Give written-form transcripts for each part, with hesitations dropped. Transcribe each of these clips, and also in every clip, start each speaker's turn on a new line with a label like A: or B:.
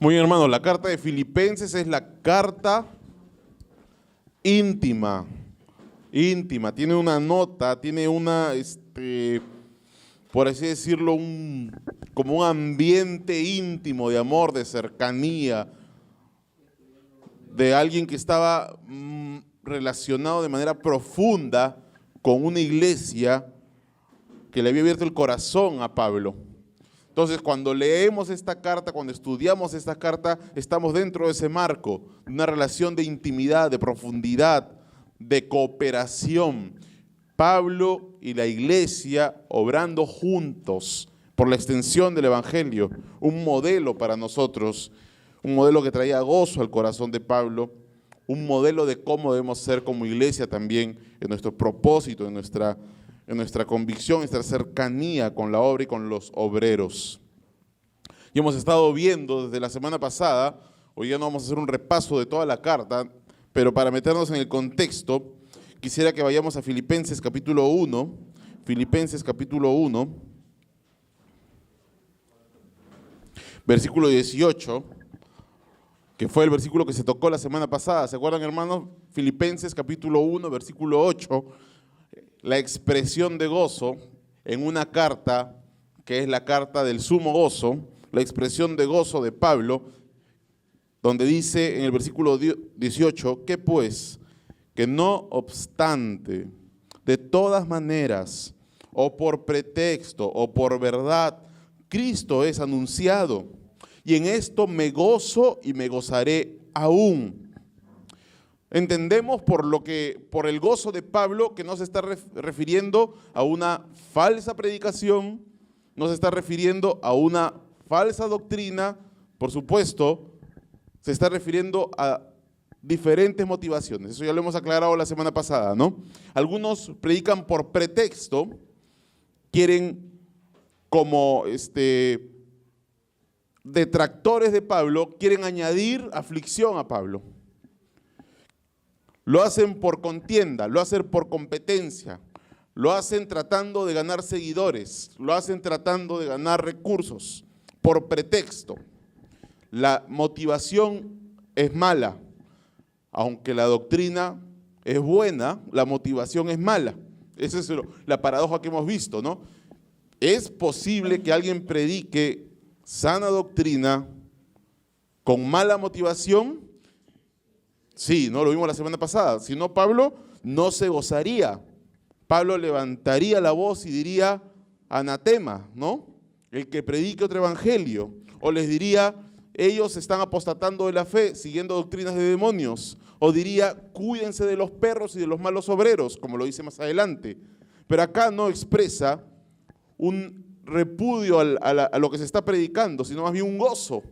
A: Muy bien, hermano, la carta de Filipenses es la carta íntima, tiene una nota, tiene una, por así decirlo, como un ambiente íntimo de amor, de cercanía, de alguien que estaba relacionado de manera profunda con una iglesia que le había abierto el corazón a Pablo. Entonces, cuando leemos esta carta, cuando estudiamos esta carta, estamos dentro de ese marco, de una relación de intimidad, de profundidad, de cooperación. Pablo y la iglesia obrando juntos por la extensión del evangelio, un modelo para nosotros, un modelo que traía gozo al corazón de Pablo, un modelo de cómo debemos ser como iglesia también en nuestro propósito, en nuestra convicción, nuestra cercanía con la obra y con los obreros. Y hemos estado viendo desde la semana pasada, hoy ya no vamos a hacer un repaso de toda la carta, pero para meternos en el contexto, quisiera que vayamos a Filipenses capítulo 1, versículo 18, que fue el versículo que se tocó la semana pasada. ¿Se acuerdan, hermanos? Filipenses capítulo 1, versículo 8, la expresión de gozo en una carta que es la carta del sumo gozo, la expresión de gozo de Pablo, donde dice en el versículo 18, que pues, que no obstante, de todas maneras, o por pretexto, o por verdad, Cristo es anunciado, y en esto me gozo y me gozaré aún. Entendemos por el gozo de Pablo que no se está refiriendo a una falsa predicación, no se está refiriendo a una falsa doctrina, por supuesto, se está refiriendo a diferentes motivaciones. Eso ya lo hemos aclarado la semana pasada, ¿no? Algunos predican por pretexto, quieren como detractores de Pablo, quieren añadir aflicción a Pablo. Lo hacen por contienda, lo hacen por competencia, lo hacen tratando de ganar seguidores, lo hacen tratando de ganar recursos, por pretexto. La motivación es mala, aunque la doctrina es buena, la motivación es mala. Esa es la paradoja que hemos visto, ¿no? ¿Es posible que alguien predique sana doctrina con mala motivación? Sí, no lo vimos la semana pasada. Si no, Pablo no se gozaría. Pablo levantaría la voz y diría anatema, ¿no? El que predique otro evangelio. O les diría, ellos están apostatando de la fe, siguiendo doctrinas de demonios. O diría, cuídense de los perros y de los malos obreros, como lo dice más adelante. Pero acá no expresa un repudio a lo que se está predicando, sino más bien un gozo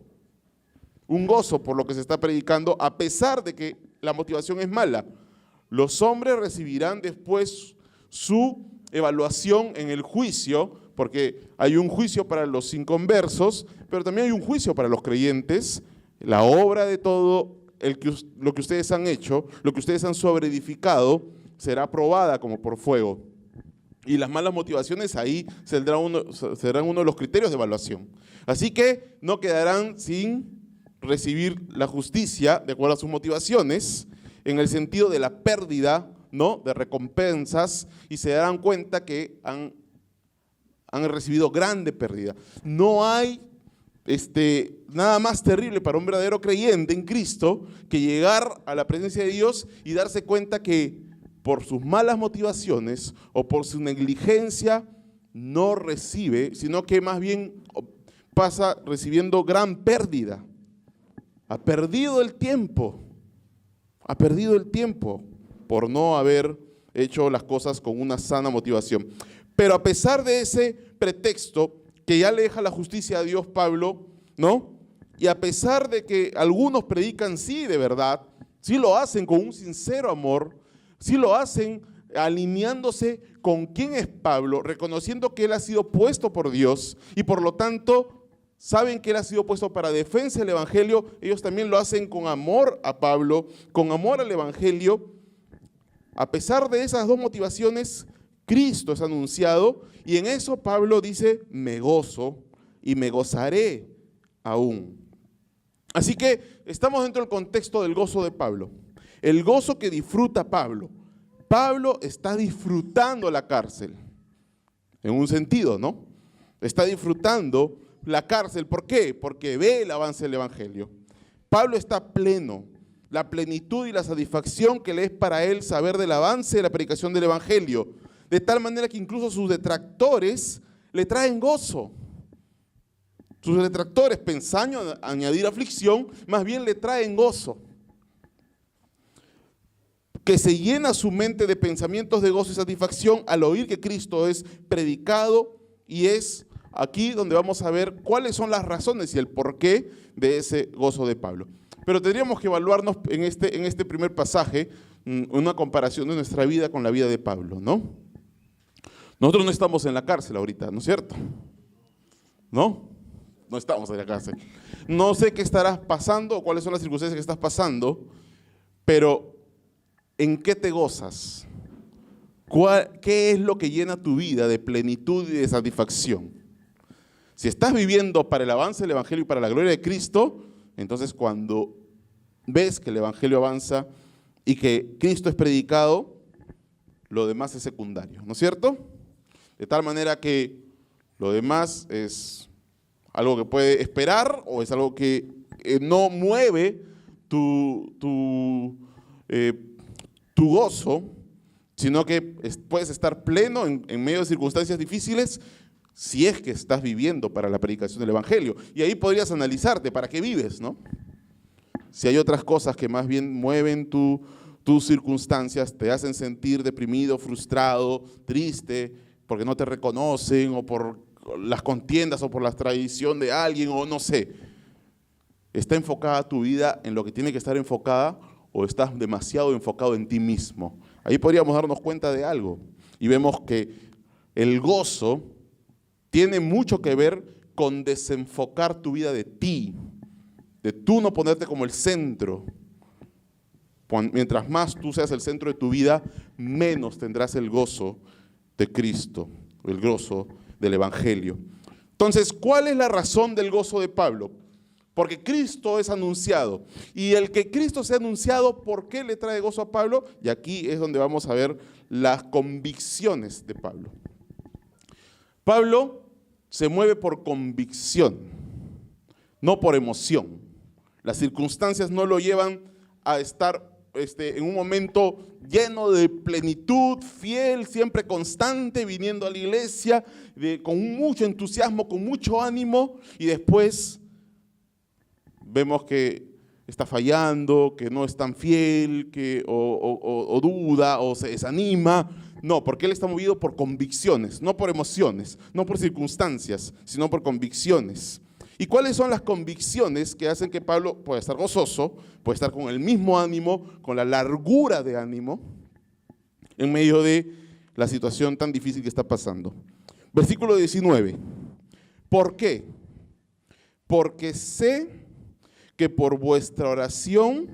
A: por lo que se está predicando, a pesar de que la motivación es mala. Los hombres recibirán después su evaluación en el juicio, porque hay un juicio para los inconversos, pero también hay un juicio para los creyentes. La obra de todo lo que ustedes han hecho, lo que ustedes han sobreedificado, será probada como por fuego. Y las malas motivaciones ahí serán uno de los criterios de evaluación. Así que no quedarán sin recibir la justicia de acuerdo a sus motivaciones, en el sentido de la pérdida, ¿no?, de recompensas, y se darán cuenta que han recibido grande pérdida. No hay nada más terrible para un verdadero creyente en Cristo que llegar a la presencia de Dios y darse cuenta que por sus malas motivaciones o por su negligencia no recibe, sino que más bien pasa recibiendo gran pérdida. Ha perdido el tiempo por no haber hecho las cosas con una sana motivación. Pero a pesar de ese pretexto que ya le deja la justicia a Dios Pablo, ¿no? Y a pesar de que algunos predican sí de verdad, sí lo hacen con un sincero amor, sí lo hacen alineándose con quién es Pablo, reconociendo que él ha sido puesto por Dios y por lo tanto saben que él ha sido puesto para defensa del evangelio. Ellos también lo hacen con amor a Pablo, con amor al evangelio. A pesar de esas dos motivaciones, Cristo es anunciado, y en eso Pablo dice, me gozo y me gozaré aún. Así que estamos dentro del contexto del gozo de Pablo. El gozo que disfruta Pablo. Pablo está disfrutando la cárcel, en un sentido, ¿no? Está disfrutando la cárcel. ¿Por qué? Porque ve el avance del evangelio. Pablo está pleno. La plenitud y la satisfacción que le es para él saber del avance de la predicación del evangelio. De tal manera que incluso sus detractores le traen gozo. Sus detractores, pensando en añadir aflicción, más bien le traen gozo. Que se llena su mente de pensamientos de gozo y satisfacción al oír que Cristo es predicado, y es aquí donde vamos a ver cuáles son las razones y el porqué de ese gozo de Pablo. Pero tendríamos que evaluarnos en este primer pasaje una comparación de nuestra vida con la vida de Pablo, ¿no? Nosotros no estamos en la cárcel ahorita, ¿no es cierto? ¿No? No estamos en la cárcel. No sé qué estarás pasando o cuáles son las circunstancias que estás pasando, pero ¿en qué te gozas? ¿Qué es lo que llena tu vida de plenitud y de satisfacción? Si estás viviendo para el avance del evangelio y para la gloria de Cristo, entonces cuando ves que el evangelio avanza y que Cristo es predicado, lo demás es secundario, ¿no es cierto? De tal manera que lo demás es algo que puede esperar o es algo que no mueve tu gozo, sino que puedes estar pleno en medio de circunstancias difíciles si es que estás viviendo para la predicación del evangelio. Y ahí podrías analizarte para qué vives, ¿no? Si hay otras cosas que más bien mueven tus circunstancias, te hacen sentir deprimido, frustrado, triste, porque no te reconocen o por las contiendas o por la traición de alguien o no sé. ¿Está enfocada tu vida en lo que tiene que estar enfocada o estás demasiado enfocado en ti mismo? Ahí podríamos darnos cuenta de algo y vemos que el gozo tiene mucho que ver con desenfocar tu vida de ti, de tú no ponerte como el centro. Mientras más tú seas el centro de tu vida, menos tendrás el gozo de Cristo, el gozo del evangelio. Entonces, ¿cuál es la razón del gozo de Pablo? Porque Cristo es anunciado. Y el que Cristo sea anunciado, ¿por qué le trae gozo a Pablo? Y aquí es donde vamos a ver las convicciones de Pablo. Pablo se mueve por convicción, no por emoción. Las circunstancias no lo llevan a estar en un momento lleno de plenitud, fiel, siempre constante, viniendo a la iglesia con mucho entusiasmo, con mucho ánimo, y después vemos que está fallando, que no es tan fiel, o duda, o se desanima. No, porque él está movido por convicciones, no por emociones, no por circunstancias, sino por convicciones. ¿Y cuáles son las convicciones que hacen que Pablo pueda estar gozoso, pueda estar con el mismo ánimo, con la largura de ánimo, en medio de la situación tan difícil que está pasando? Versículo 19. ¿Por qué? Porque sé que por vuestra oración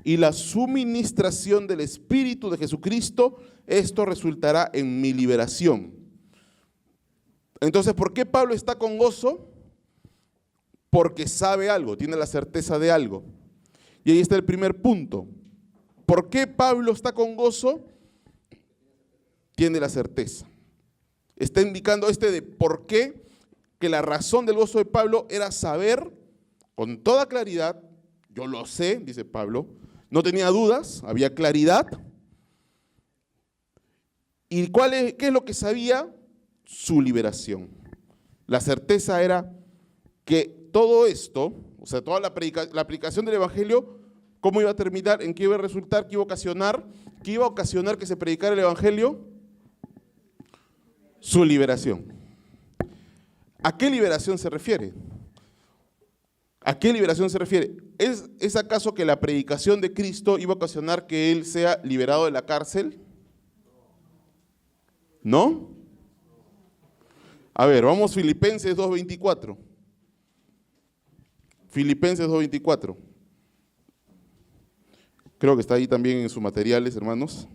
A: y la suministración del Espíritu de Jesucristo, esto resultará en mi liberación. Entonces, ¿por qué Pablo está con gozo? Porque sabe algo, tiene la certeza de algo. Y ahí está el primer punto. ¿Por qué Pablo está con gozo? Tiene la certeza. Está indicando de por qué, que la razón del gozo de Pablo era saber con toda claridad, yo lo sé, dice Pablo, no tenía dudas, había claridad. ¿Y qué es lo que sabía? Su liberación. La certeza era que todo esto, o sea, toda la aplicación del evangelio, ¿cómo iba a terminar? ¿En qué iba a resultar? ¿Qué iba a ocasionar? ¿Qué iba a ocasionar que se predicara el evangelio? Su liberación. ¿A qué liberación se refiere? ¿A qué liberación se refiere? ¿Es acaso que la predicación de Cristo iba a ocasionar que él sea liberado de la cárcel? ¿No? A ver, vamos Filipenses 2:24. Filipenses 2:24. Creo que está ahí también en sus materiales, hermanos.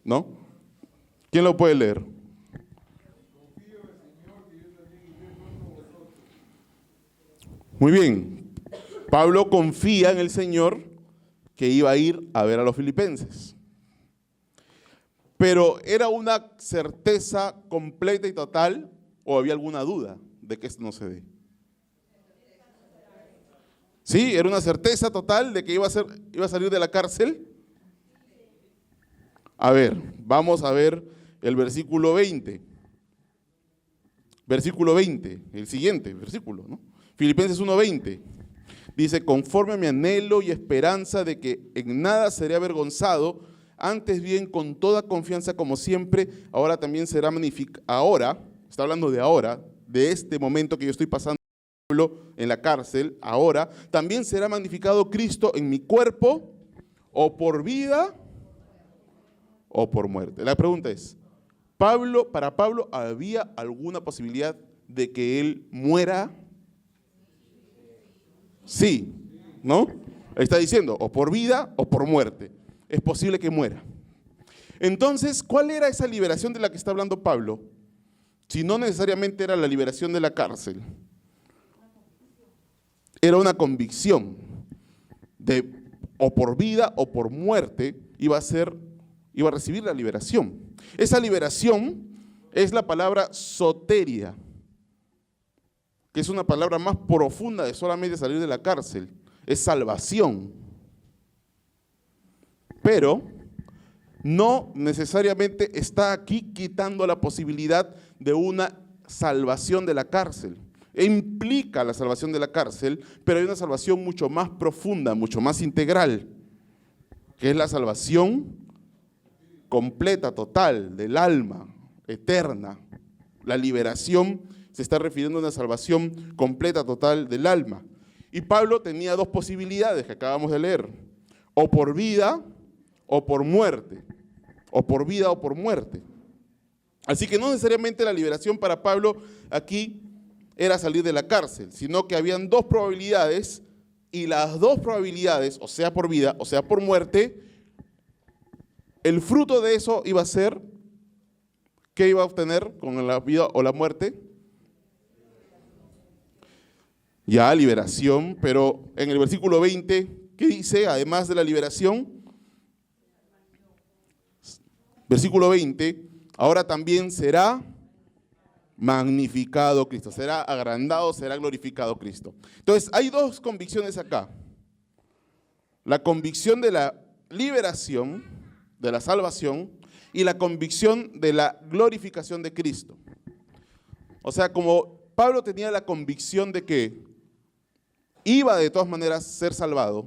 A: ¿No? ¿Quién lo puede leer? Muy bien. Pablo confía en el Señor que iba a ir a ver a los filipenses. Pero ¿era una certeza completa y total o había alguna duda de que esto no se dé? Sí, era una certeza total de que iba a salir de la cárcel. A ver, vamos a ver el versículo 20. Versículo 20, el siguiente versículo, ¿no? Filipenses 1:20. Dice, conforme a mi anhelo y esperanza de que en nada seré avergonzado, antes bien con toda confianza como siempre, ahora también será magnificado. Ahora, está hablando de ahora, de este momento que yo estoy pasando en la cárcel, ahora, también será magnificado Cristo en mi cuerpo, o por vida, o por muerte. La pregunta es, ¿para Pablo había alguna posibilidad de que él muera? Sí, ¿no? Está diciendo, o por vida o por muerte. Es posible que muera. Entonces, ¿cuál era esa liberación de la que está hablando Pablo? Si no necesariamente era la liberación de la cárcel. Era una convicción de o por vida o por muerte iba a recibir la liberación. Esa liberación es la palabra soteria, que es una palabra más profunda de solamente salir de la cárcel, es salvación. Pero no necesariamente está aquí quitando la posibilidad de una salvación de la cárcel. Implica la salvación de la cárcel, pero hay una salvación mucho más profunda, mucho más integral, que es la salvación completa, total, del alma, eterna. La liberación se está refiriendo a una salvación completa, total del alma. Y Pablo tenía dos posibilidades que acabamos de leer, o por vida o por muerte, o por vida o por muerte. Así que no necesariamente la liberación para Pablo aquí era salir de la cárcel, sino que habían dos probabilidades, y las dos probabilidades, o sea por vida o sea por muerte, el fruto de eso iba a ser, ¿qué iba a obtener con la vida o la muerte? Ya, liberación, pero en el versículo 20, ¿qué dice? Además de la liberación, versículo 20, ahora también será magnificado Cristo, será agrandado, será glorificado Cristo. Entonces, hay dos convicciones acá. La convicción de la liberación, de la salvación, y la convicción de la glorificación de Cristo. O sea, como Pablo tenía la convicción de que iba de todas maneras a ser salvado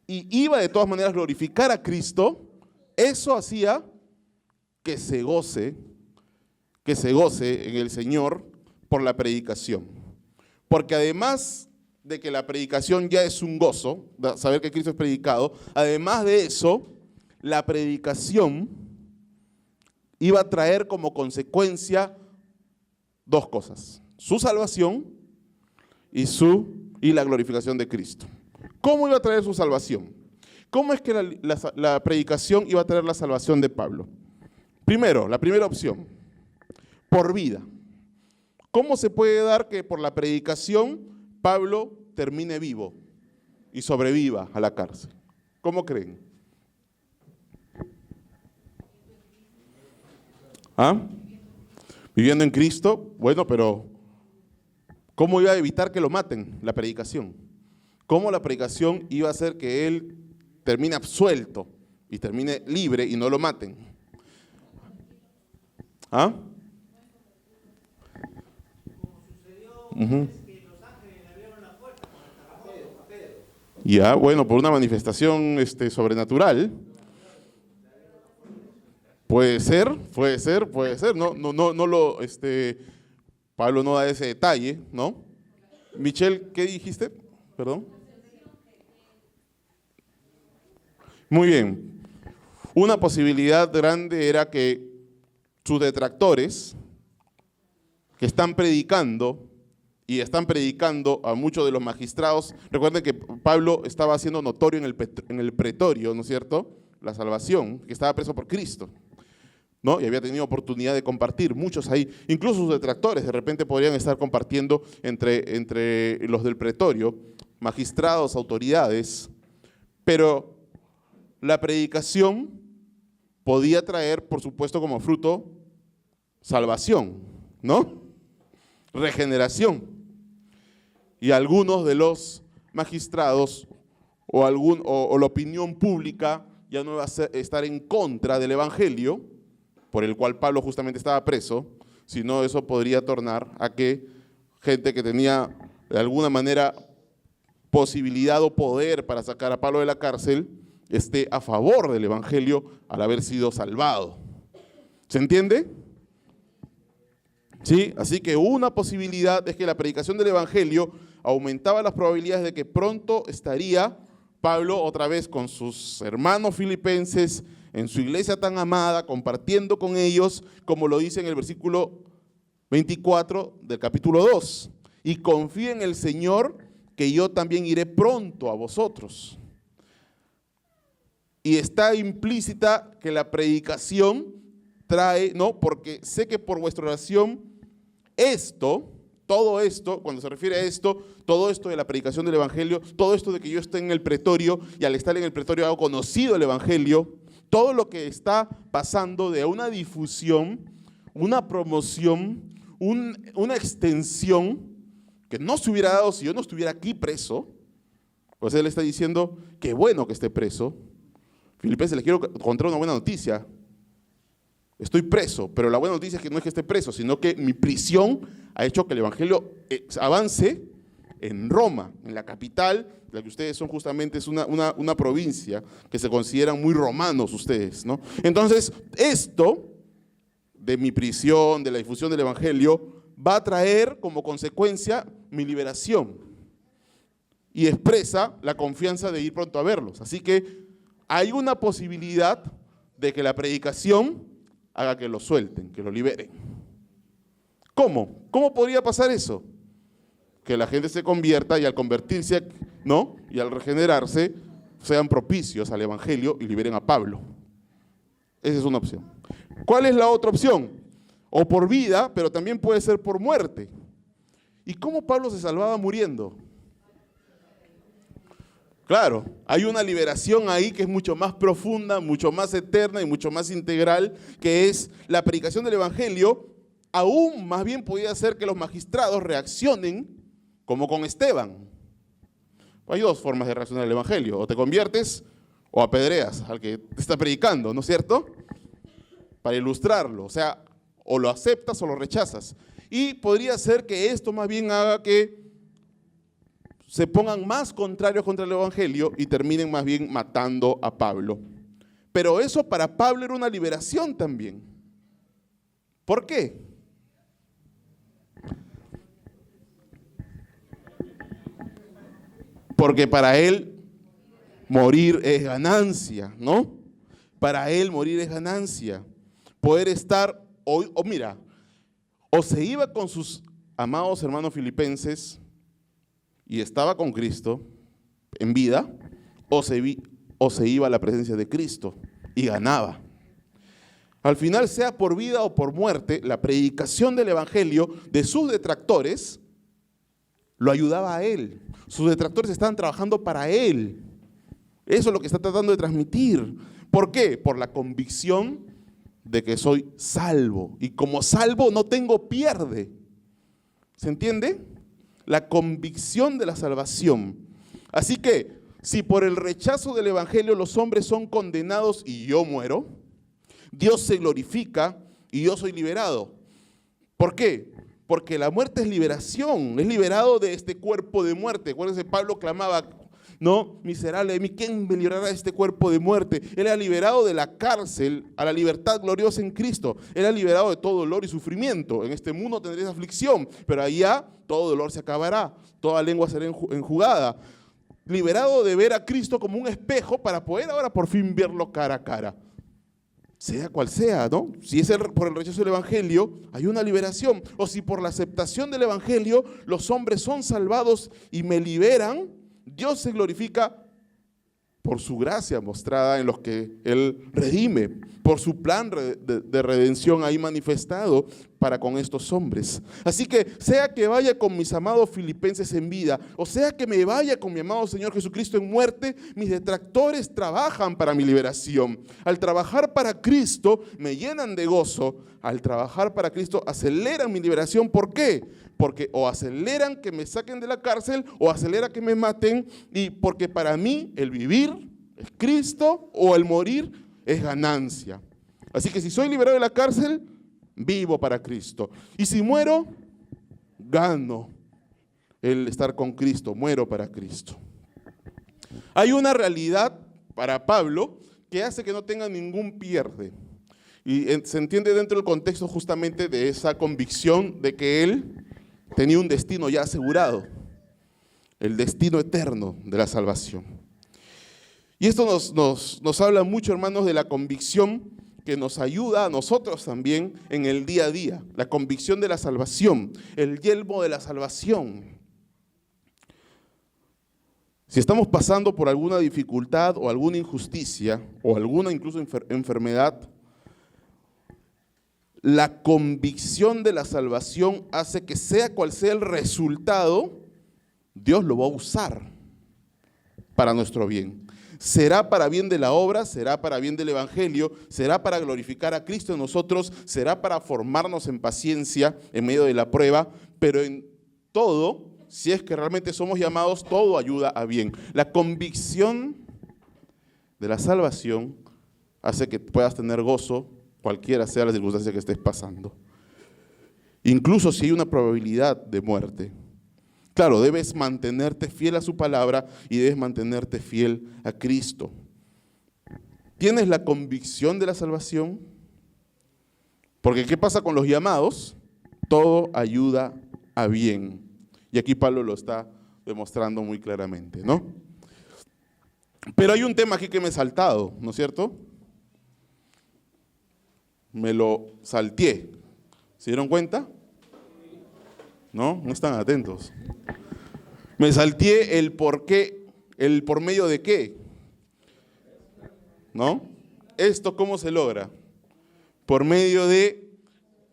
A: y iba de todas maneras a glorificar a Cristo, eso hacía que se goce en el Señor por la predicación. Porque además de que la predicación ya es un gozo, saber que Cristo es predicado, además de eso, la predicación iba a traer como consecuencia dos cosas: su salvación y la glorificación de Cristo. ¿Cómo iba a traer su salvación? ¿Cómo es que la predicación iba a traer la salvación de Pablo? Primero, la primera opción, por vida. ¿Cómo se puede dar que por la predicación Pablo termine vivo y sobreviva a la cárcel? ¿Cómo creen? ¿Ah? Viviendo en Cristo. Bueno, pero ¿cómo iba a evitar que lo maten? La predicación. ¿Cómo la predicación iba a hacer que él termine absuelto y termine libre y no lo maten? ¿Ah? Ya, bueno, por una manifestación sobrenatural. Puede ser. No lo, Pablo no da ese detalle, ¿no? Michelle, ¿qué dijiste? Perdón. Muy bien. Una posibilidad grande era que sus detractores, que están predicando a muchos de los magistrados. Recuerden que Pablo estaba haciendo notorio en el pretorio, ¿no es cierto?, la salvación, que estaba preso por Cristo, ¿no? Y había tenido oportunidad de compartir, muchos ahí, incluso sus detractores de repente podrían estar compartiendo entre los del pretorio, magistrados, autoridades, pero la predicación podía traer, por supuesto, como fruto salvación, ¿no? Regeneración. Y algunos de los magistrados o la opinión pública ya no iba a estar en contra del evangelio, por el cual Pablo justamente estaba preso, sino eso podría tornar a que gente que tenía de alguna manera posibilidad o poder para sacar a Pablo de la cárcel esté a favor del evangelio al haber sido salvado. ¿Se entiende? ¿Sí? Así que una posibilidad es que la predicación del evangelio aumentaba las probabilidades de que pronto estaría Pablo otra vez con sus hermanos filipenses en su iglesia tan amada, compartiendo con ellos, como lo dice en el versículo 24 del capítulo 2. Y confíe en el Señor, que yo también iré pronto a vosotros. Y está implícita que la predicación trae, ¿no? Porque sé que por vuestra oración, todo esto, cuando se refiere a esto, todo esto de la predicación del evangelio, todo esto de que yo esté en el pretorio y al estar en el pretorio hago conocido el evangelio, todo lo que está pasando de una difusión, una promoción, una extensión que no se hubiera dado si yo no estuviera aquí preso. Pues él está diciendo, qué bueno que esté preso. Filipenses, les quiero contar una buena noticia. Estoy preso, pero la buena noticia es que no es que esté preso, sino que mi prisión ha hecho que el evangelio avance en Roma, en la capital, la que ustedes son justamente, es una provincia que se consideran muy romanos ustedes, ¿no? Entonces, esto de mi prisión, de la difusión del evangelio, va a traer como consecuencia mi liberación y expresa la confianza de ir pronto a verlos. Así que hay una posibilidad de que la predicación haga que lo suelten, que lo liberen. ¿Cómo? ¿Cómo podría pasar eso? Que la gente se convierta y al convertirse, ¿no? Y al regenerarse, sean propicios al evangelio y liberen a Pablo. Esa es una opción. ¿Cuál es la otra opción? O por vida, pero también puede ser por muerte. ¿Y cómo Pablo se salvaba muriendo? Claro, hay una liberación ahí que es mucho más profunda, mucho más eterna y mucho más integral, que es la predicación del evangelio. Aún más bien podía hacer que los magistrados reaccionen como con Esteban. Hay dos formas de reaccionar al evangelio: o te conviertes o apedreas al que te está predicando, ¿no es cierto? Para ilustrarlo, o sea, o lo aceptas o lo rechazas. Y podría ser que esto más bien haga que se pongan más contrarios contra el evangelio y terminen más bien matando a Pablo. Pero eso para Pablo era una liberación también. ¿Por qué? Porque para él morir es ganancia, ¿no? Para él morir es ganancia. Poder estar, mira, o se iba con sus amados hermanos filipenses y estaba con Cristo en vida, o se iba a la presencia de Cristo y ganaba. Al final, sea por vida o por muerte, la predicación del evangelio de sus detractores lo ayudaba a él. Sus detractores estaban trabajando para él. Eso es lo que está tratando de transmitir. ¿Por qué? Por la convicción de que soy salvo. Y como salvo no tengo pierde. ¿Se entiende? La convicción de la salvación. Así que, si por el rechazo del evangelio los hombres son condenados y yo muero, Dios se glorifica y yo soy liberado. ¿Por qué? Porque la muerte es liberación, es liberado de este cuerpo de muerte. Acuérdense, Pablo clamaba, no, miserable de mí, ¿quién me librará de este cuerpo de muerte? Él era liberado de la cárcel a la libertad gloriosa en Cristo. Él era liberado de todo dolor y sufrimiento. En este mundo tendréis aflicción, pero allá todo dolor se acabará, toda lengua será enjugada. Liberado de ver a Cristo como un espejo para poder ahora por fin verlo cara a cara. Sea cual sea, ¿no? Si es por el rechazo del evangelio, hay una liberación. O si por la aceptación del evangelio los hombres son salvados y me liberan, Dios se glorifica por su gracia mostrada en los que Él redime, por su plan de redención ahí manifestado para con estos hombres. Así que sea que vaya con mis amados filipenses en vida, o sea que me vaya con mi amado Señor Jesucristo en muerte, mis detractores trabajan para mi liberación. Al trabajar para Cristo me llenan de gozo, al trabajar para Cristo aceleran mi liberación. ¿Por qué? Porque o aceleran que me saquen de la cárcel o acelera que me maten, y porque para mí el vivir es Cristo o el morir es ganancia. Así que si soy liberado de la cárcel, vivo para Cristo. Y si muero, gano el estar con Cristo, muero para Cristo. Hay una realidad para Pablo que hace que no tenga ningún pierde. Y se entiende dentro del contexto justamente de esa convicción de que él tenía un destino ya asegurado, el destino eterno de la salvación. Y esto nos habla mucho, hermanos, de la convicción que nos ayuda a nosotros también en el día a día, la convicción de la salvación, el yelmo de la salvación. Si estamos pasando por alguna dificultad o alguna injusticia o alguna incluso enfermedad, la convicción de la salvación hace que sea cual sea el resultado, Dios lo va a usar para nuestro bien. Será para bien de la obra, será para bien del evangelio, será para glorificar a Cristo en nosotros, será para formarnos en paciencia en medio de la prueba, pero en todo, si es que realmente somos llamados, todo ayuda a bien. La convicción de la salvación hace que puedas tener gozo, cualquiera sea la circunstancia que estés pasando. Incluso si hay una probabilidad de muerte. Claro, debes mantenerte fiel a su palabra y debes mantenerte fiel a Cristo. ¿Tienes la convicción de la salvación? Porque ¿qué pasa con los llamados? Todo ayuda a bien. Y aquí Pablo lo está demostrando muy claramente, ¿no? Pero hay un tema aquí que me he saltado, ¿no es cierto? Me lo salteé. ¿Se dieron cuenta? ¿No? No están atentos. Me salteé el por qué, el por medio de qué. ¿No? ¿Esto cómo se logra? Por medio de,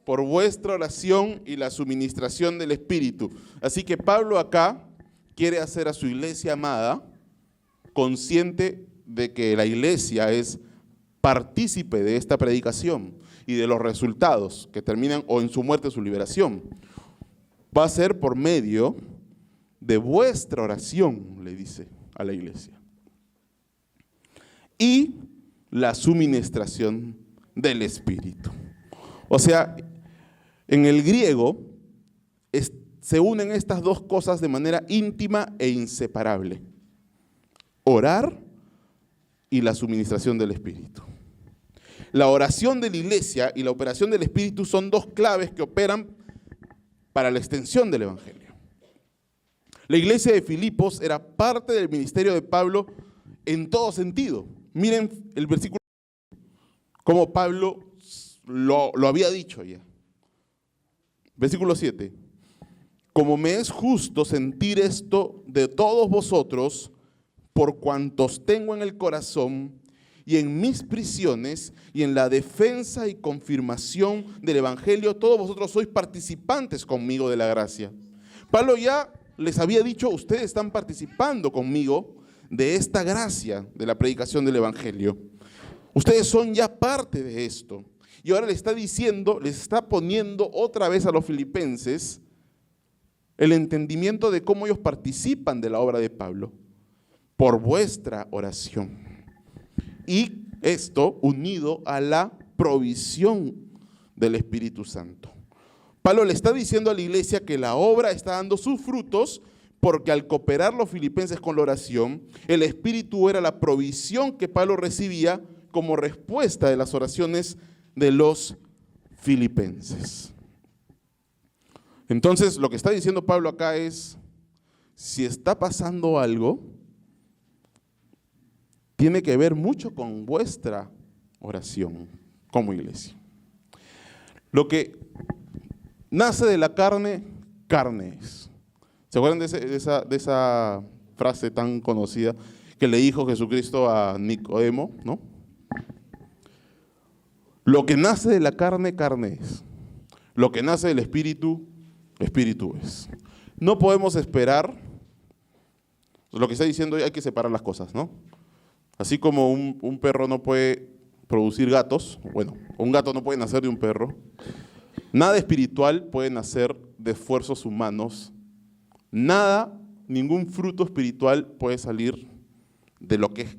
A: por vuestra oración y la suministración del Espíritu. Así que Pablo acá quiere hacer a su iglesia amada consciente de que la iglesia es partícipe de esta predicación y de los resultados que terminan o en su muerte o su liberación. Va a ser por medio de vuestra oración, le dice a la iglesia, y la suministración del Espíritu. O sea, en el griego se unen estas dos cosas de manera íntima e inseparable: orar y la suministración del Espíritu. La oración de la iglesia y la operación del Espíritu son dos claves que operan para la extensión del evangelio. La iglesia de Filipos era parte del ministerio de Pablo en todo sentido. Miren el versículo, como Pablo lo había dicho ya. Versículo 7. Como me es justo sentir esto de todos vosotros, por cuantos tengo en el corazón y en mis prisiones y en la defensa y confirmación del evangelio, todos vosotros sois participantes conmigo de la gracia. Pablo ya les había dicho: ustedes están participando conmigo de esta gracia de la predicación del evangelio. Ustedes son ya parte de esto. Y ahora le está diciendo, les está poniendo otra vez a los filipenses el entendimiento de cómo ellos participan de la obra de Pablo por vuestra oración. Y esto unido a la provisión del Espíritu Santo. Pablo le está diciendo a la iglesia que la obra está dando sus frutos porque al cooperar los filipenses con la oración, el Espíritu era la provisión que Pablo recibía como respuesta de las oraciones de los filipenses. Entonces, lo que está diciendo Pablo acá es: si está pasando algo, tiene que ver mucho con vuestra oración como iglesia. Lo que nace de la carne, carne es. ¿Se acuerdan de esa frase tan conocida? que le dijo Jesucristo a Nicodemo, ¿no? Lo que nace de la carne, carne es. Lo que nace del espíritu, espíritu es. No podemos esperar, lo que está diciendo hay que separar las cosas, ¿no? Así como un perro no puede producir gatos, bueno, un gato no puede nacer de un perro, nada espiritual puede nacer de esfuerzos humanos, nada, ningún fruto espiritual puede salir de lo que es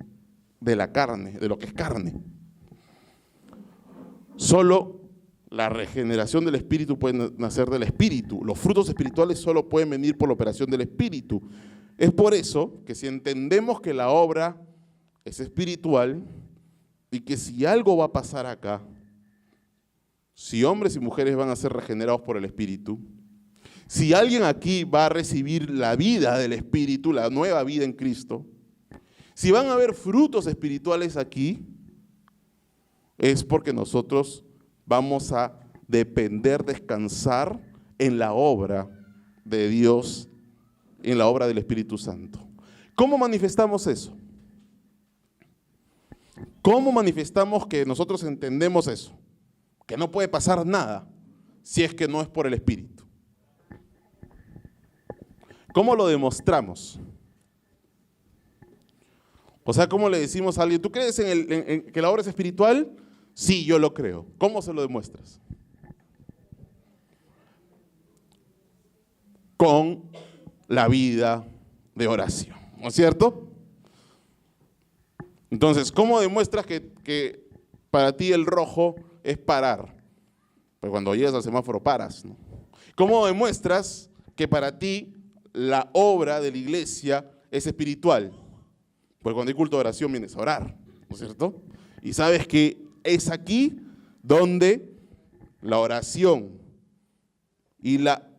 A: de la carne, de lo que es carne. Solo la regeneración del espíritu puede nacer del espíritu. Los frutos espirituales solo pueden venir por la operación del espíritu. Es por eso que si entendemos que la obra es espiritual y que si algo va a pasar acá, si hombres y mujeres van a ser regenerados por el espíritu, si alguien aquí va a recibir la vida del espíritu, la nueva vida en Cristo, si van a haber frutos espirituales aquí, es porque nosotros vamos a depender, descansar en la obra de Dios, en la obra del Espíritu Santo. ¿Cómo manifestamos eso? ¿Cómo manifestamos que nosotros entendemos eso? Que no puede pasar nada si es que no es por el Espíritu. ¿Cómo lo demostramos? O sea, ¿cómo le decimos a alguien, ¿tú crees en que la obra es espiritual? Sí, yo lo creo. ¿Cómo se lo demuestras? Con la vida de oración, ¿no es cierto? Entonces, ¿cómo demuestras que para ti el rojo es parar? Pues cuando llegas al semáforo paras, ¿no? ¿Cómo demuestras que para ti la obra de la iglesia es espiritual? Pues cuando hay culto de oración vienes a orar, ¿no es cierto? Y sabes que es aquí donde la oración y la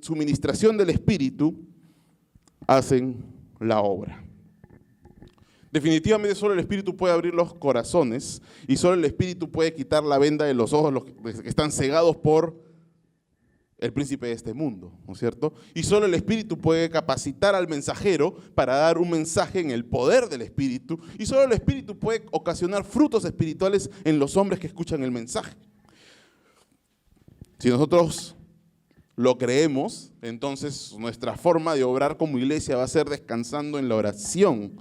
A: suministración del Espíritu hacen la obra. Definitivamente solo el Espíritu puede abrir los corazones y solo el Espíritu puede quitar la venda de los ojos, los que están cegados por el príncipe de este mundo, ¿no es cierto? Y solo el Espíritu puede capacitar al mensajero para dar un mensaje en el poder del Espíritu, y solo el Espíritu puede ocasionar frutos espirituales en los hombres que escuchan el mensaje. Si nosotros lo creemos, entonces nuestra forma de obrar como iglesia va a ser descansando en la oración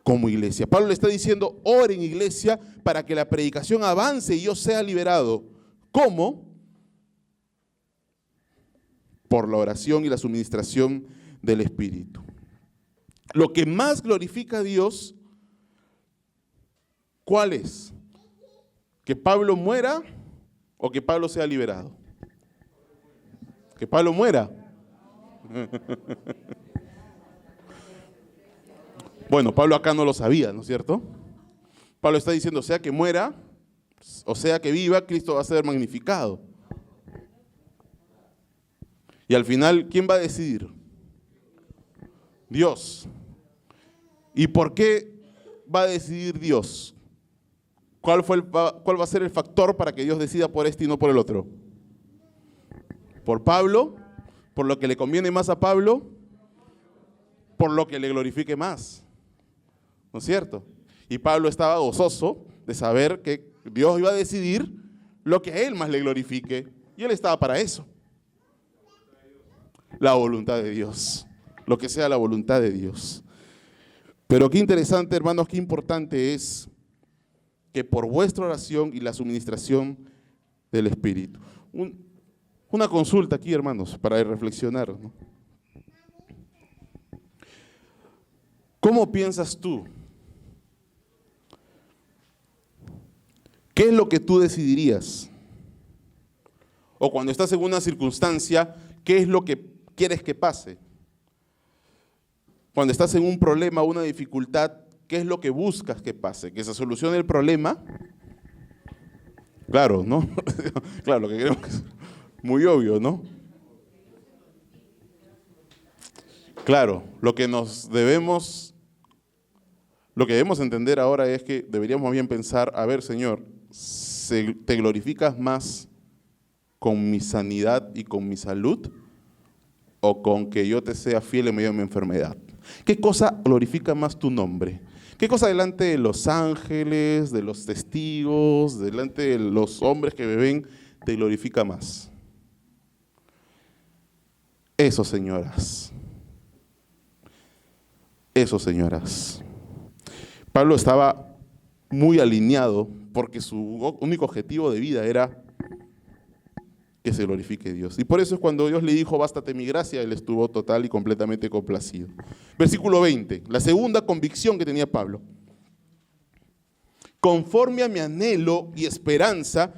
A: como iglesia. Pablo le está diciendo, oren iglesia para que la predicación avance y yo sea liberado. ¿Cómo? Por la oración y la suministración del Espíritu. Lo que más glorifica a Dios, ¿cuál es? ¿Que Pablo muera o que Pablo sea liberado? Que Pablo muera. Bueno, Pablo acá no lo sabía, ¿no es cierto? Pablo está diciendo, sea que muera, o sea que viva, Cristo va a ser magnificado. Y al final, ¿quién va a decidir? Dios. ¿Y por qué va a decidir Dios? ¿Cuál va a ser el factor para que Dios decida por este y no por el otro? ¿Por Pablo? ¿Por lo que le conviene más a Pablo? ¿Por lo que le glorifique más? ¿No es cierto? Y Pablo estaba gozoso de saber que Dios iba a decidir lo que a él más le glorifique. Y él estaba para eso. La voluntad de Dios, lo que sea la voluntad de Dios. Pero qué interesante, hermanos, qué importante es que por vuestra oración y la suministración del Espíritu. Una consulta aquí, hermanos, para reflexionar, ¿no? ¿Cómo piensas tú? ¿Qué es lo que tú decidirías? O cuando estás en una circunstancia, ¿qué es lo que quieres que pase? Cuando estás en un problema, una dificultad, ¿qué es lo que buscas que pase? ¿Que se solucione el problema? Claro, ¿no? Claro, lo que queremos es muy obvio, ¿no? Claro, lo que debemos entender ahora es que deberíamos bien pensar, a ver, Señor, ¿te glorificas más con mi sanidad y con mi salud? ¿O con que yo te sea fiel en medio de mi enfermedad? ¿Qué cosa glorifica más tu nombre? ¿Qué cosa delante de los ángeles, de los testigos, delante de los hombres que me ven, te glorifica más? Eso, señoras. Eso, señoras. Pablo estaba muy alineado porque su único objetivo de vida era que se glorifique Dios. Y por eso es cuando Dios le dijo, bástate mi gracia, él estuvo total y completamente complacido. Versículo 20, la segunda convicción que tenía Pablo. Conforme a mi anhelo y esperanza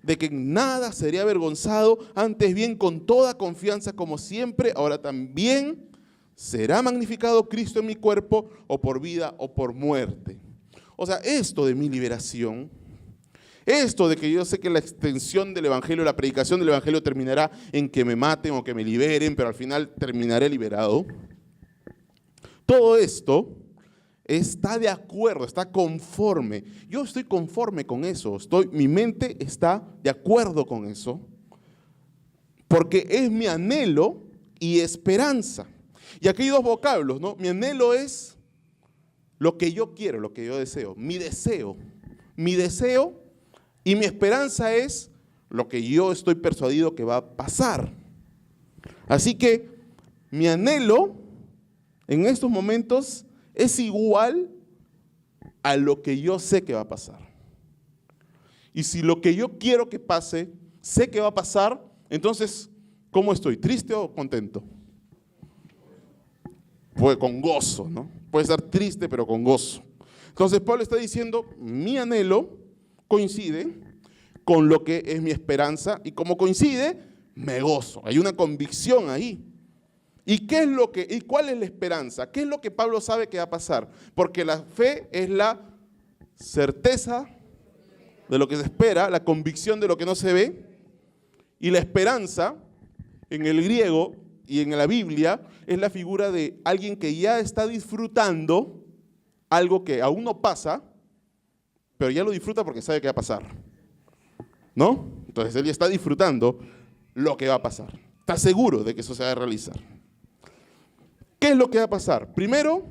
A: de que en nada seré avergonzado, antes bien con toda confianza como siempre, ahora también será magnificado Cristo en mi cuerpo, o por vida o por muerte. O sea, esto de mi liberación, esto de que yo sé que la extensión del evangelio, la predicación del evangelio terminará en que me maten o que me liberen, pero al final terminaré liberado. Todo esto está de acuerdo, está conforme. Yo estoy conforme con eso, mi mente está de acuerdo con eso, porque es mi anhelo y esperanza. Y aquí hay dos vocablos, ¿no? Mi anhelo es lo que yo quiero, lo que yo deseo, mi deseo y mi esperanza es lo que yo estoy persuadido que va a pasar. Así que mi anhelo en estos momentos es igual a lo que yo sé que va a pasar. Y si lo que yo quiero que pase, sé que va a pasar, entonces, ¿cómo estoy? ¿Triste o contento? Pues con gozo, ¿no? Puede estar triste, pero con gozo. Entonces Pablo está diciendo, mi anhelo coincide con lo que es mi esperanza, y como coincide, me gozo. Hay una convicción ahí. ¿Y cuál es la esperanza? ¿Qué es lo que Pablo sabe que va a pasar? Porque la fe es la certeza de lo que se espera, la convicción de lo que no se ve, y la esperanza, en el griego y en la Biblia, es la figura de alguien que ya está disfrutando algo que aún no pasa, pero ya lo disfruta porque sabe que va a pasar, ¿no? Entonces él ya está disfrutando lo que va a pasar. Está seguro de que eso se va a realizar. ¿Qué es lo que va a pasar? Primero,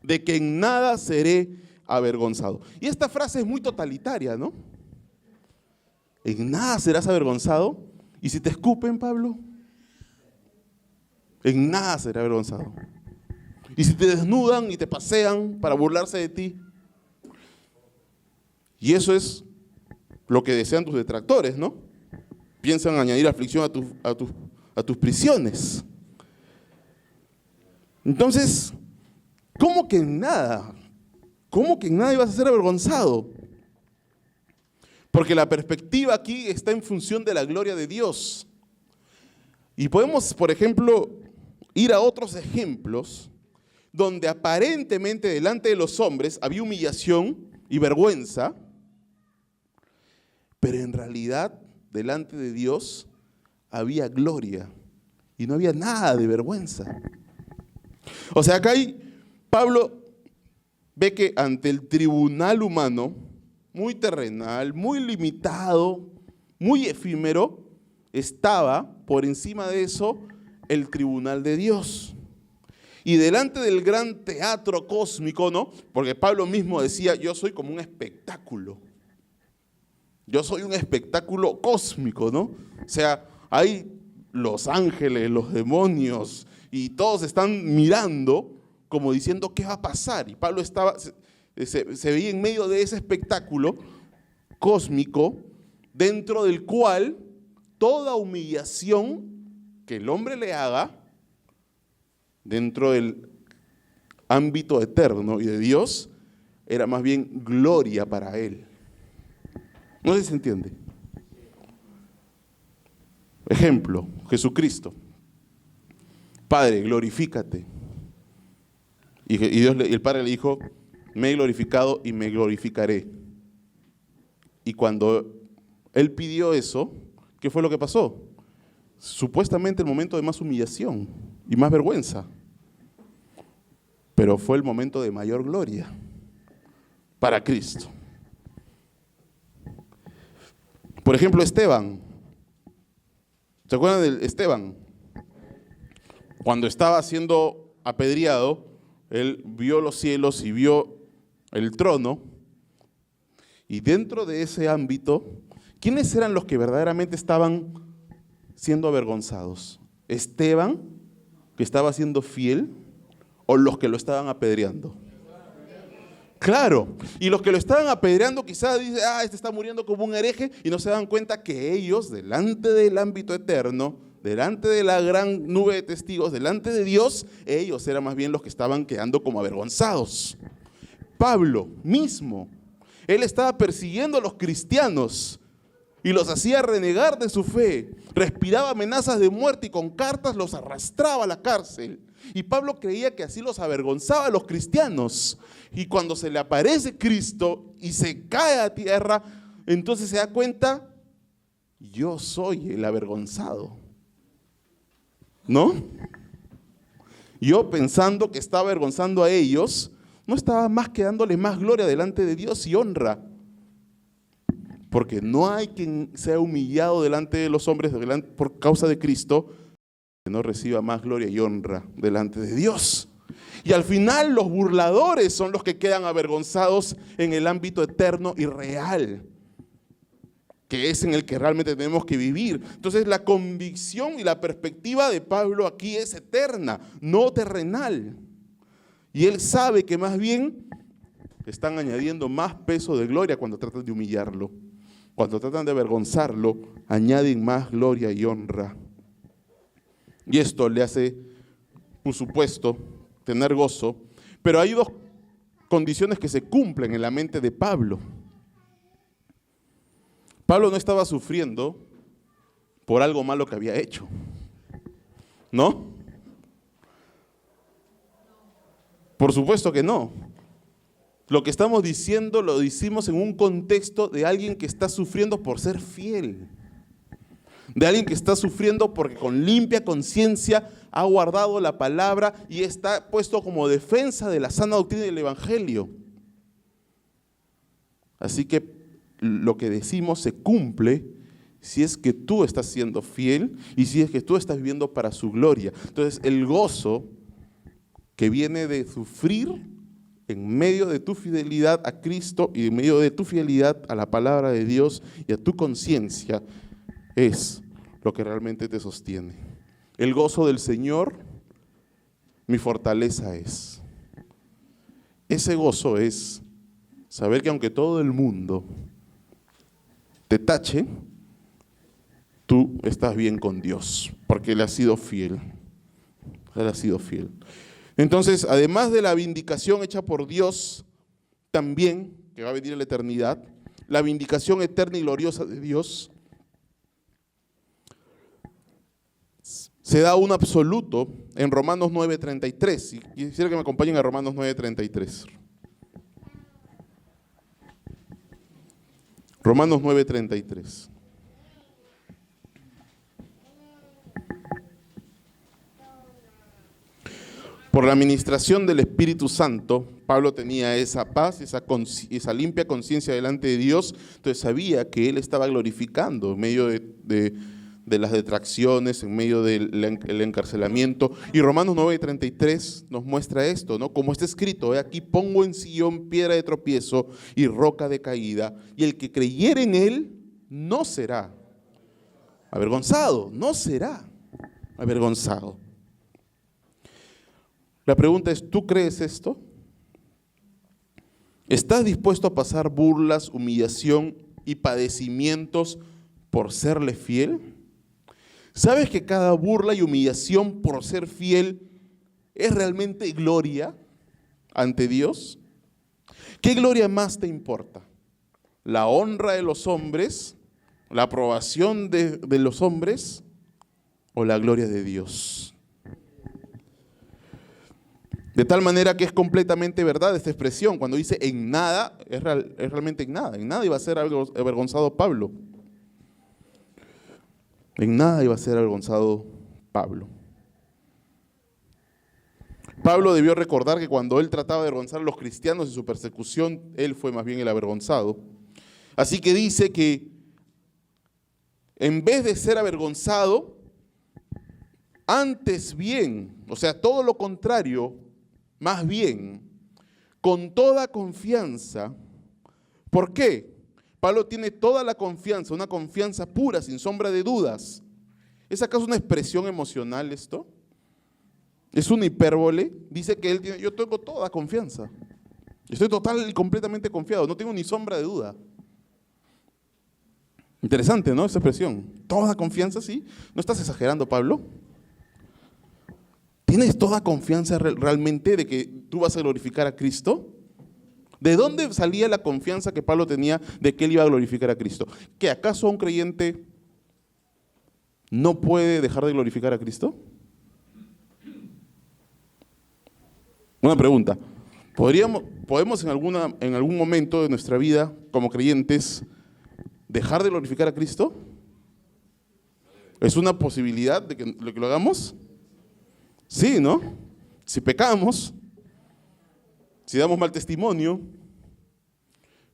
A: de que en nada seré avergonzado. Y esta frase es muy totalitaria, ¿no? En nada serás avergonzado. ¿Y si te escupen, Pablo? En nada serás avergonzado. ¿Y si te desnudan y te pasean para burlarse de ti? Y eso es lo que desean tus detractores, ¿no? Piensan añadir aflicción a tus prisiones. Entonces, ¿cómo que en nada? ¿Cómo que en nada ibas a ser avergonzado? Porque la perspectiva aquí está en función de la gloria de Dios. Y podemos, por ejemplo, ir a otros ejemplos donde aparentemente delante de los hombres había humillación y vergüenza, pero en realidad delante de Dios había gloria y no había nada de vergüenza. O sea, acá Pablo ve que ante el tribunal humano, muy terrenal, muy limitado, muy efímero, estaba por encima de eso el tribunal de Dios. Y delante del gran teatro cósmico, ¿no? Porque Pablo mismo decía, yo soy como un espectáculo. Yo soy un espectáculo cósmico, ¿no? O sea, hay los ángeles, los demonios, y todos están mirando como diciendo qué va a pasar. Y Pablo se veía en medio de ese espectáculo cósmico, dentro del cual toda humillación que el hombre le haga, dentro del ámbito eterno y de Dios, era más bien gloria para él. No sé si se entiende. Ejemplo, Jesucristo. Padre, glorifícate. Y el Padre le dijo, me he glorificado y me glorificaré. Y cuando él pidió eso, ¿qué fue lo que pasó? Supuestamente el momento de más humillación y más vergüenza. Pero fue el momento de mayor gloria para Cristo. Por ejemplo, Esteban. ¿Se acuerdan de Esteban? Cuando estaba siendo apedreado, él vio los cielos y vio el trono. Y dentro de ese ámbito, ¿quiénes eran los que verdaderamente estaban siendo avergonzados? ¿Esteban, que estaba siendo fiel, o los que lo estaban apedreando? Claro, y los que lo estaban apedreando quizás dicen, este está muriendo como un hereje, y no se dan cuenta que ellos, delante del ámbito eterno, delante de la gran nube de testigos, delante de Dios, ellos eran más bien los que estaban quedando como avergonzados. Pablo mismo, él estaba persiguiendo a los cristianos y los hacía renegar de su fe, respiraba amenazas de muerte y con cartas los arrastraba a la cárcel. Y Pablo creía que así los avergonzaba a los cristianos. Y cuando se le aparece Cristo y se cae a tierra, entonces se da cuenta, yo soy el avergonzado, ¿no? Yo, pensando que estaba avergonzando a ellos, no estaba más que dándoles más gloria delante de Dios y honra. Porque no hay quien sea humillado delante de los hombres por causa de Cristo que no reciba más gloria y honra delante de Dios. Y al final los burladores son los que quedan avergonzados en el ámbito eterno y real, que es en el que realmente tenemos que vivir. Entonces la convicción y la perspectiva de Pablo aquí es eterna, no terrenal. Y él sabe que más bien están añadiendo más peso de gloria cuando tratan de humillarlo. Cuando tratan de avergonzarlo, añaden más gloria y honra. Y esto le hace, por supuesto, tener gozo. Pero hay dos condiciones que se cumplen en la mente de Pablo. Pablo no estaba sufriendo por algo malo que había hecho, ¿no? Por supuesto que no. Lo que estamos diciendo lo decimos en un contexto de alguien que está sufriendo por ser fiel. De alguien que está sufriendo porque con limpia conciencia ha guardado la palabra y está puesto como defensa de la sana doctrina del Evangelio. Así que lo que decimos se cumple si es que tú estás siendo fiel y si es que tú estás viviendo para su gloria. Entonces el gozo que viene de sufrir en medio de tu fidelidad a Cristo y en medio de tu fidelidad a la palabra de Dios y a tu conciencia es lo que realmente te sostiene. El gozo del Señor, mi fortaleza es. Ese gozo es saber que aunque todo el mundo te tache, tú estás bien con Dios, porque Él ha sido fiel. Él ha sido fiel. Entonces, además de la vindicación hecha por Dios, también, que va a venir en la eternidad, la vindicación eterna y gloriosa de Dios, se da un absoluto en Romanos 9:33. Y quisiera que me acompañen a Romanos 9:33. Romanos 9:33. Por la administración del Espíritu Santo, Pablo tenía esa paz, esa limpia conciencia delante de Dios. Entonces sabía que él estaba glorificando en medio de las detracciones, en medio del encarcelamiento. Y Romanos 9:33 nos muestra esto, ¿no? Como está escrito, aquí pongo en Sion piedra de tropiezo y roca de caída, y el que creyere en él no será avergonzado, no será avergonzado. La pregunta es, ¿tú crees esto? ¿Estás dispuesto a pasar burlas, humillación y padecimientos por serle fiel? ¿Sabes que cada burla y humillación por ser fiel es realmente gloria ante Dios? ¿Qué gloria más te importa? ¿La honra de los hombres? ¿La aprobación de los hombres? ¿O la gloria de Dios? De tal manera que es completamente verdad esta expresión. Cuando dice en nada, es realmente en nada. En nada iba a ser avergonzado Pablo. En nada iba a ser avergonzado Pablo. Pablo debió recordar que cuando él trataba de avergonzar a los cristianos en su persecución, él fue más bien el avergonzado. Así que dice que en vez de ser avergonzado, Antes bien, o sea, todo lo contrario, más bien, con toda confianza. ¿Por qué? Pablo tiene toda la confianza, una confianza pura, sin sombra de dudas. ¿Es acaso una expresión emocional esto? ¿Es una hipérbole? Dice que él tiene, yo tengo toda confianza. Estoy total y completamente confiado, no tengo ni sombra de duda. Interesante, ¿no? Esa expresión. Toda confianza, sí. ¿No estás exagerando, Pablo? ¿Tienes toda confianza realmente de que tú vas a glorificar a Cristo? ¿De dónde salía la confianza que Pablo tenía de que él iba a glorificar a Cristo? ¿Que acaso un creyente no puede dejar de glorificar a Cristo? Una pregunta. ¿Podemos en algún momento de nuestra vida, como creyentes, dejar de glorificar a Cristo? ¿Es una posibilidad de que lo hagamos? Sí, ¿no? Si pecamos, si damos mal testimonio.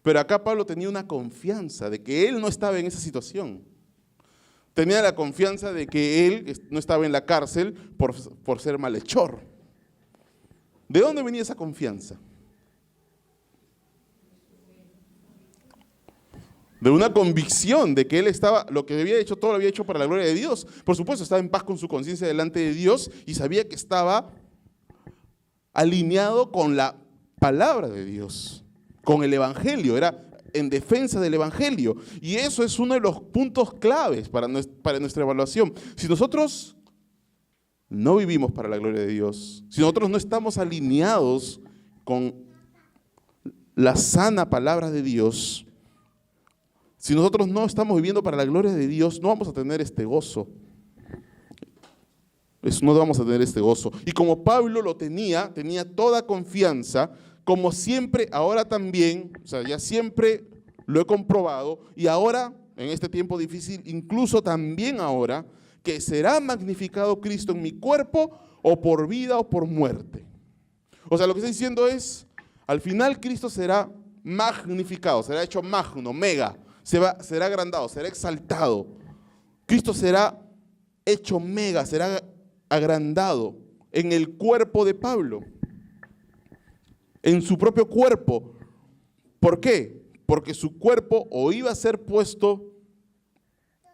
A: Pero acá Pablo tenía una confianza de que él no estaba en esa situación. Tenía la confianza de que él no estaba en la cárcel por ser malhechor. ¿De dónde venía esa confianza? De una convicción de que él estaba, lo que había hecho, todo lo había hecho para la gloria de Dios. Por supuesto, estaba en paz con su conciencia delante de Dios y sabía que estaba alineado con la palabra de Dios, con el Evangelio, era en defensa del Evangelio. Y eso es uno de los puntos claves para nuestra evaluación. Si nosotros no vivimos para la gloria de Dios, si nosotros no estamos alineados con la sana palabra de Dios, si nosotros no estamos viviendo para la gloria de Dios, no vamos a tener este gozo. No vamos a tener este gozo. Y como Pablo lo tenía toda confianza, como siempre, ahora también, o sea, ya siempre lo he comprobado, y ahora, en este tiempo difícil, incluso también ahora, que será magnificado Cristo en mi cuerpo, o por vida o por muerte. O sea, lo que está diciendo es, al final Cristo será magnificado, será hecho magno, mega, será agrandado, será exaltado. Cristo será hecho mega, será agrandado en el cuerpo de Pablo, en su propio cuerpo. ¿Por qué? Porque su cuerpo o iba a ser puesto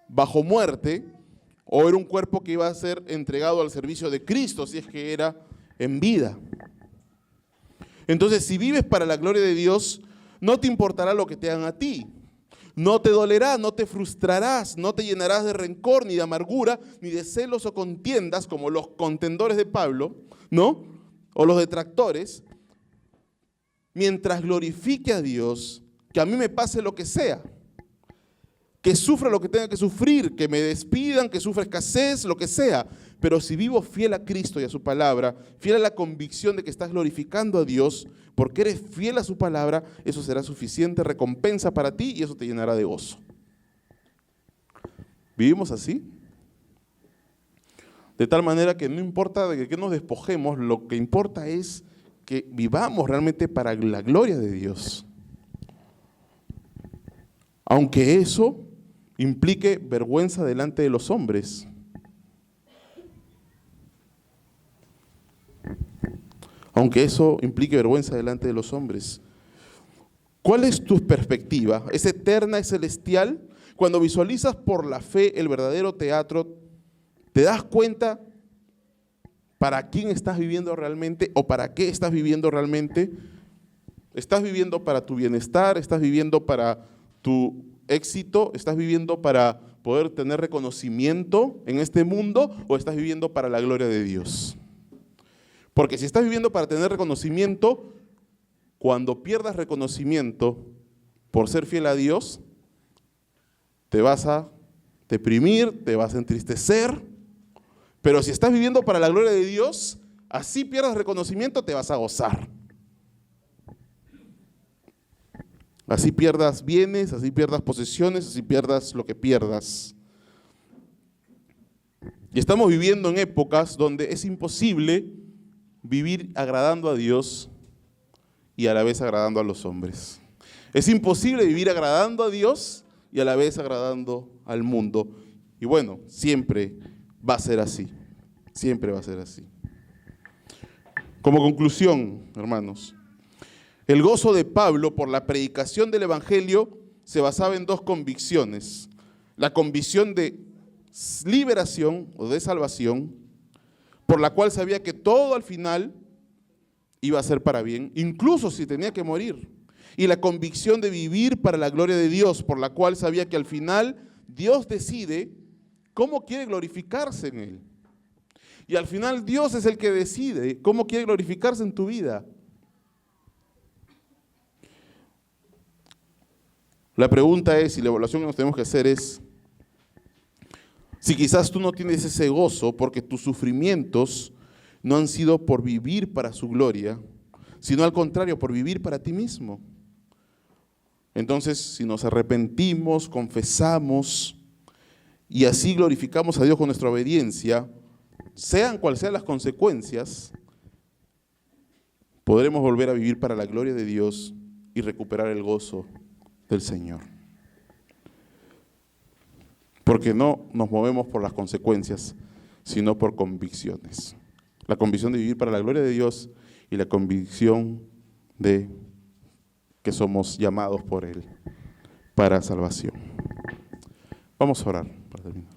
A: bajo muerte, o era un cuerpo que iba a ser entregado al servicio de Cristo, si es que era en vida. Entonces, si vives para la gloria de Dios, no te importará lo que te hagan a ti. No te dolerá, no te frustrarás, no te llenarás de rencor, ni de amargura, ni de celos o contiendas, como los contendores de Pablo, ¿no? O los detractores, mientras glorifique a Dios, que a mí me pase lo que sea, que sufra lo que tenga que sufrir, que me despidan, que sufra escasez, lo que sea. Pero si vivo fiel a Cristo y a su palabra, fiel a la convicción de que estás glorificando a Dios, porque eres fiel a su palabra, eso será suficiente recompensa para ti y eso te llenará de gozo. ¿Vivimos así? De tal manera que no importa de qué nos despojemos, lo que importa es que vivamos realmente para la gloria de Dios. Aunque eso implique vergüenza delante de los hombres. Aunque eso implique vergüenza delante de los hombres. ¿Cuál es tu perspectiva? ¿Es eterna, es celestial? Cuando visualizas por la fe el verdadero teatro, ¿te das cuenta para quién estás viviendo realmente o para qué estás viviendo realmente? ¿Estás viviendo para tu bienestar? ¿Estás viviendo para tu éxito? ¿Estás viviendo para poder tener reconocimiento en este mundo o estás viviendo para la gloria de Dios? Porque si estás viviendo para tener reconocimiento, cuando pierdas reconocimiento por ser fiel a Dios, te vas a deprimir, te vas a entristecer. Pero si estás viviendo para la gloria de Dios, así pierdas reconocimiento, te vas a gozar. Así pierdas bienes, así pierdas posesiones, así pierdas lo que pierdas. Y estamos viviendo en épocas donde es imposible vivir agradando a Dios y a la vez agradando a los hombres. Es imposible vivir agradando a Dios y a la vez agradando al mundo. Y bueno, siempre va a ser así. Siempre va a ser así. Como conclusión, hermanos, el gozo de Pablo por la predicación del Evangelio se basaba en dos convicciones. La convicción de liberación o de salvación, por la cual sabía que todo al final iba a ser para bien, incluso si tenía que morir. Y la convicción de vivir para la gloria de Dios, por la cual sabía que al final Dios decide cómo quiere glorificarse en él. Y al final Dios es el que decide cómo quiere glorificarse en tu vida. La pregunta es, y la evaluación que nos tenemos que hacer es, si quizás tú no tienes ese gozo porque tus sufrimientos no han sido por vivir para su gloria, sino al contrario, por vivir para ti mismo. Entonces, si nos arrepentimos, confesamos y así glorificamos a Dios con nuestra obediencia, sean cuales sean las consecuencias, podremos volver a vivir para la gloria de Dios y recuperar el gozo del Señor. Porque no nos movemos por las consecuencias, sino por convicciones. La convicción de vivir para la gloria de Dios y la convicción de que somos llamados por Él para salvación. Vamos a orar para terminar.